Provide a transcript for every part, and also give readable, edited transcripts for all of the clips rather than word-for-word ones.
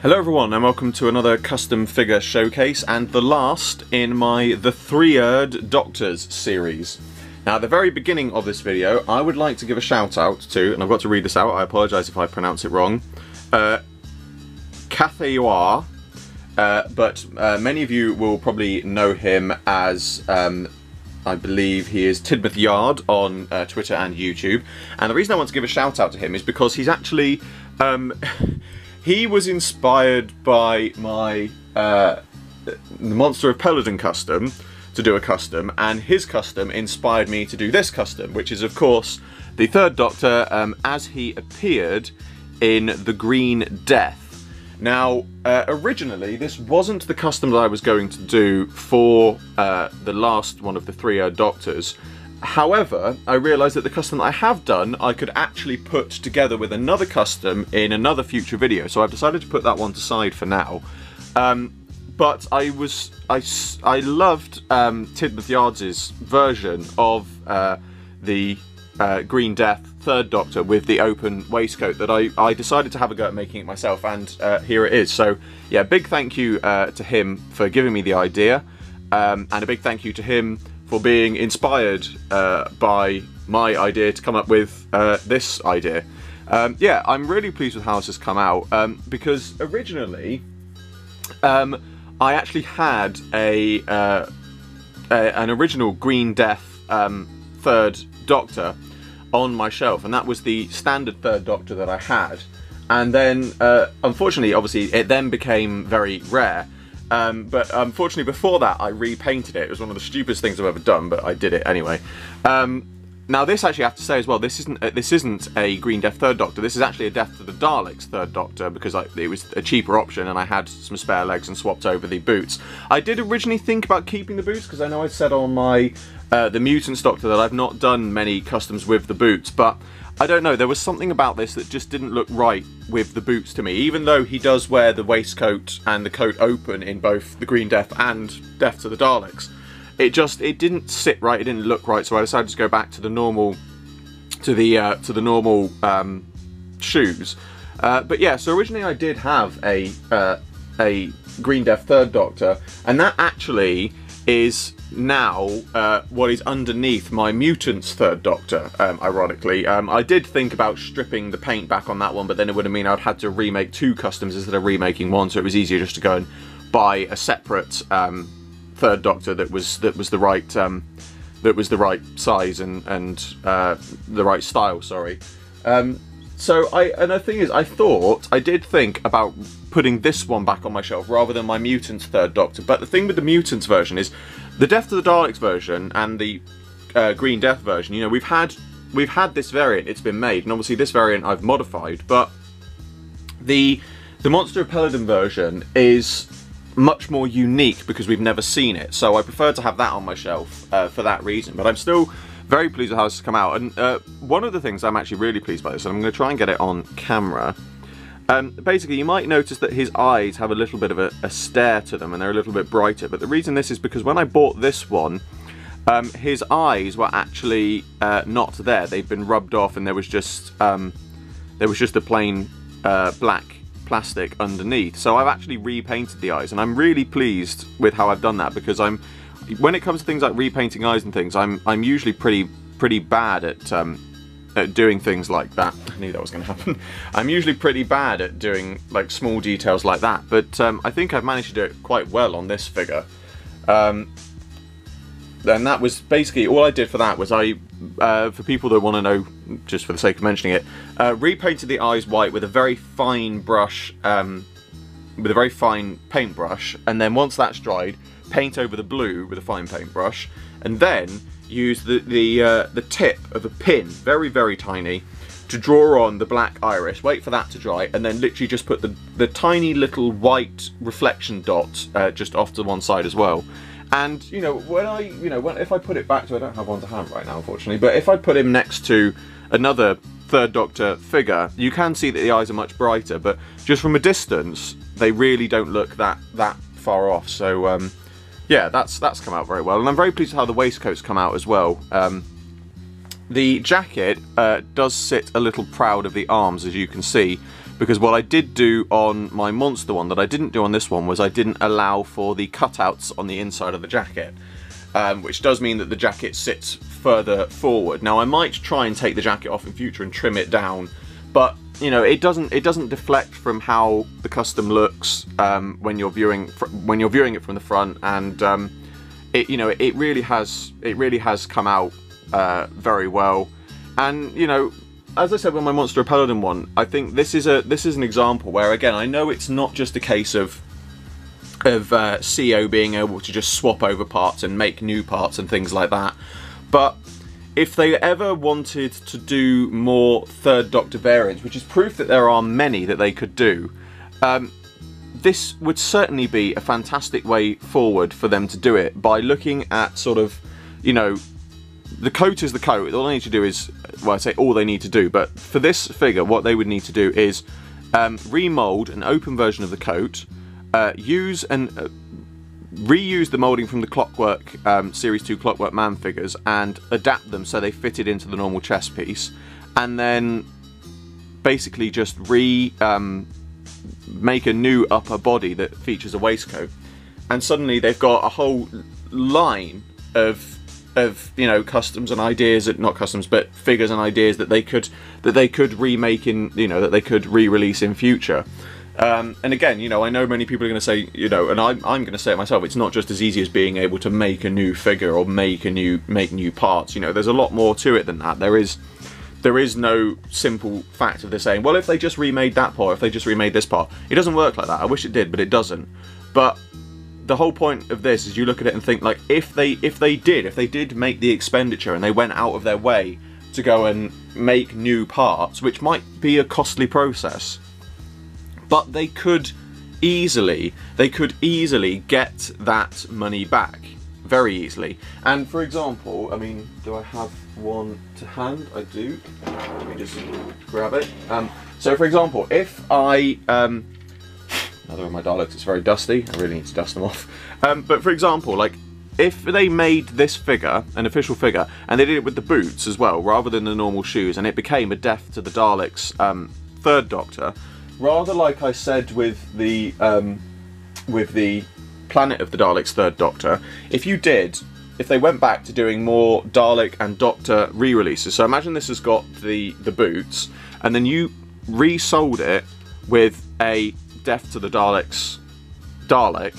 Hello everyone and welcome to another custom figure showcase and the last in my The Three-Eared Doctors series. Now at the very beginning of this video I would like to give a shout out to, and I've got to read this out, I apologise if I pronounce it wrong, CaptainJimiPie, but many of you will probably know him as, I believe he is Tidmouth Yard on Twitter and YouTube, and the reason I want to give a shout out to him is because he's actually, he was inspired by my the Monster of Peladon custom to do a custom, and his custom inspired me to do this custom, which is of course the Third Doctor as he appeared in The Green Death. Now, originally this wasn't the custom that I was going to do for the last one of the Three-Eared Doctors. However, I realised that the custom that I have done, I could actually put together with another custom in another future video, so I've decided to put that one aside for now. But I loved Tidmouth Yard's version of the Green Death Third Doctor with the open waistcoat that I decided to have a go at making it myself, and here it is. So yeah, big thank you to him for giving me the idea, and a big thank you to him for being inspired by my idea to come up with this idea. Yeah, I'm really pleased with how this has come out, because originally I actually had an original Green Death Third Doctor on my shelf, and that was the standard Third Doctor that I had, and then unfortunately, obviously, it then became very rare. But unfortunately before that I repainted it. It was one of the stupidest things I've ever done, but I did it anyway. Now this actually, I have to say as well, this isn't a Green Death Third Doctor, this is actually a Death to the Daleks Third Doctor, because it was a cheaper option and I had some spare legs and swapped over the boots. I did originally think about keeping the boots, because I know I said on my the Mutants Doctor that I've not done many customs with the boots, but I don't know, there was something about this that just didn't look right with the boots to me, even though he does wear the waistcoat and the coat open in both the Green Death and Death to the Daleks. It didn't sit right, it didn't look right, so I decided to go back to the normal, shoes. But yeah, so originally I did have a Green Death Third Doctor, and that actually is now what is underneath my Mutants Third Doctor, ironically. I did think about stripping the paint back on that one, but then it would have meant I'd had to remake two customs instead of remaking one, so it was easier just to go and buy a separate Third Doctor that was the right size and the right style. Sorry. And the thing is, I did think about putting this one back on my shelf rather than my Mutants Third Doctor. But the thing with the Mutants version is, the Death to the Daleks version and the Green Death version, you know, we've had this variant, it's been made, and obviously this variant I've modified, but the Monster of Peladon version is much more unique because we've never seen it, so I prefer to have that on my shelf for that reason. But I'm still very pleased with how this has come out, and one of the things I'm actually really pleased by this, and I'm going to try and get it on camera. Basically, you might notice that his eyes have a little bit of a stare to them, and they're a little bit brighter. But the reason this is because when I bought this one, his eyes were actually not there. They've been rubbed off, and there was just a plain black plastic underneath. So I've actually repainted the eyes, and I'm really pleased with how I've done that, because when it comes to things like repainting eyes and things, I'm usually pretty bad at doing things like that. I knew that was going to happen. I'm usually pretty bad at doing like small details like that, but I think I've managed to do it quite well on this figure. And that was basically all I did for that. Was for people that want to know, just for the sake of mentioning it, repainted the eyes white with a very fine brush, with a very fine paintbrush, and then once that's dried, paint over the blue with a fine paintbrush, and then use the tip of a pin, very, very tiny, to draw on the black iris, wait for that to dry, and then literally just put the tiny little white reflection dot just off to one side as well. And you know, if I put it back to, I don't have one to hand right now unfortunately, but if I put him next to another Third Doctor figure, you can see that the eyes are much brighter, but just from a distance they really don't look that far off. So yeah, that's come out very well, and I'm very pleased with how the waistcoat's come out as well. The jacket does sit a little proud of the arms, as you can see, because what I did do on my monster one that I didn't do on this one was I didn't allow for the cutouts on the inside of the jacket, which does mean that the jacket sits further forward. Now I might try and take the jacket off in future and trim it down, but you know, it doesn't deflect from how the custom looks when you're viewing it from the front, and it really has come out very well. And you know, as I said with my Monster Paladin one, I think this is an example where, again, I know it's not just a case of CO being able to just swap over parts and make new parts and things like that, but if they ever wanted to do more Third Doctor variants, which is proof that there are many that they could do, this would certainly be a fantastic way forward for them to do it, by looking at sort of, you know, the coat is the coat. All they need to do is, well, I say all they need to do, but for this figure, what they would need to do is remold an open version of the coat, reuse the moulding from the Clockwork Series 2 Clockwork Man figures and adapt them so they fitted into the normal chest piece, and then basically just make a new upper body that features a waistcoat, and suddenly they've got a whole line of you know, customs and ideas, not customs but figures and ideas that they could remake in, you know, that they could re-release in future. And again, you know, I know many people are going to say, you know, and I'm going to say it myself, it's not just as easy as being able to make a new figure or make new parts. You know, there's a lot more to it than that. There is no simple fact of this saying, well, if they just remade that part, if they just remade this part. It doesn't work like that. I wish it did, but it doesn't. But the whole point of this is you look at it and think, like, if they did make the expenditure and they went out of their way to go and make new parts, which might be a costly process, but they could easily get that money back very easily. And for example, I mean, do I have one to hand? I do. Let me just grab it. So for example, if I another of my Daleks is very dusty, I really need to dust them off. But for example, like, if they made this figure an official figure and they did it with the boots as well rather than the normal shoes, and it became a Death to the Daleks Third Doctor, rather like I said with the Planet of the Daleks Third Doctor, if they went back to doing more Dalek and Doctor re-releases, so imagine this has got the boots, and then you resold it with a Death to the Daleks Dalek,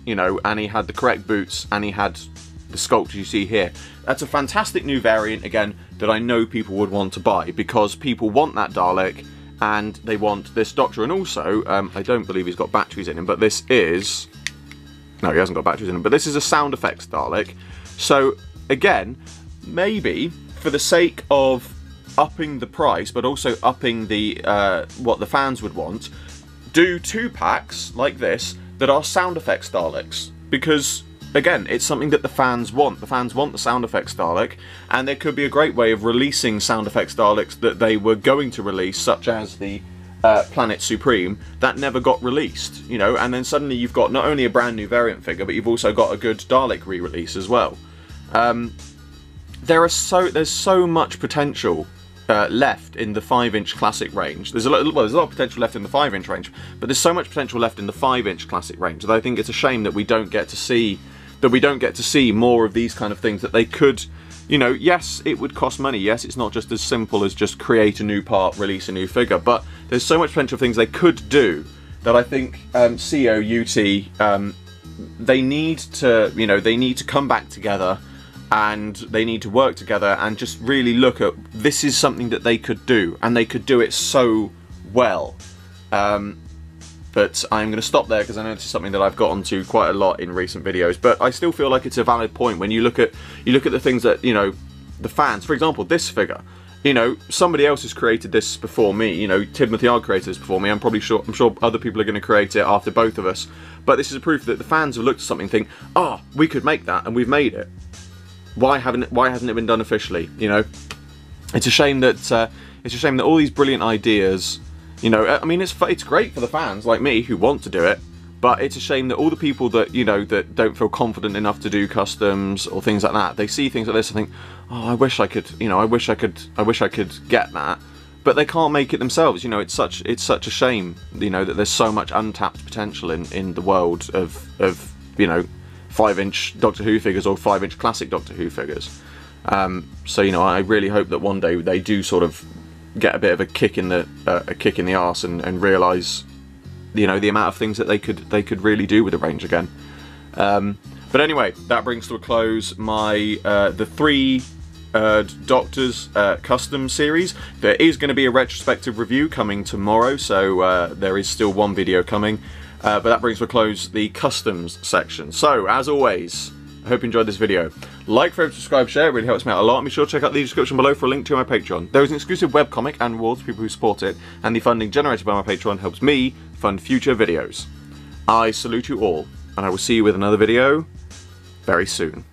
you know, and he had the correct boots and he had the sculpture you see here. That's a fantastic new variant, again, that I know people would want to buy, because people want that Dalek and they want this Doctor. And also, I don't believe he's got batteries in him, but this is... No, he hasn't got batteries in him, but this is a sound effects Dalek. So, again, maybe for the sake of upping the price, but also upping the what the fans would want, do 2 packs like this that are sound effects Daleks, because again, it's something that the fans want. The fans want the sound effects Dalek, and there could be a great way of releasing sound effects Daleks that they were going to release, such as the Planet Supreme, that never got released, you know, and then suddenly you've got not only a brand new variant figure, but you've also got a good Dalek re-release as well. There's so much potential left in the 5-inch classic range. There's a lot of potential left in the 5-inch range, but there's so much potential left in the 5-inch classic range that I think it's a shame that we don't get to see more of these kind of things that they could, you know, yes, it would cost money, yes, it's not just as simple as just create a new part, release a new figure, but there's so much potential things they could do that I think CO, UT, they need to, you know, they need to come back together, and they need to work together and just really look at, this is something that they could do, and they could do it so well. But I'm going to stop there because I know this is something that I've got onto quite a lot in recent videos, but I still feel like it's a valid point when you look at the things that, you know, the fans, for example, this figure, you know, somebody else has created this before me, you know, CaptainJimiPie created this before me, I'm sure other people are going to create it after both of us, but this is a proof that the fans have looked at something and think, oh, we could make that, and we've made it. Why hasn't it been done officially? You know, it's a shame that all these brilliant ideas, you know, I mean, it's great for the fans like me who want to do it, but it's a shame that all the people that, you know, that don't feel confident enough to do customs or things like that, they see things like this and think, oh, I wish I could, you know, I wish I could get that, but they can't make it themselves. You know, it's such a shame, you know, that there's so much untapped potential in the world of you know, 5-inch Doctor Who figures or 5-inch classic Doctor Who figures. So you know, I really hope that one day they do sort of get a bit of a kick in the arse and realise, you know, the amount of things that they could really do with the range again. But anyway, that brings to a close my the 3 Doctors custom series. There is going to be a retrospective review coming tomorrow, so there is still one video coming. But that brings to a close the customs section. So, as always, I hope you enjoyed this video. Like, favorite, subscribe, share, it really helps me out a lot. And be sure to check out the description below for a link to my Patreon. There is an exclusive webcomic and rewards for people who support it, and the funding generated by my Patreon helps me fund future videos. I salute you all, and I will see you with another video very soon.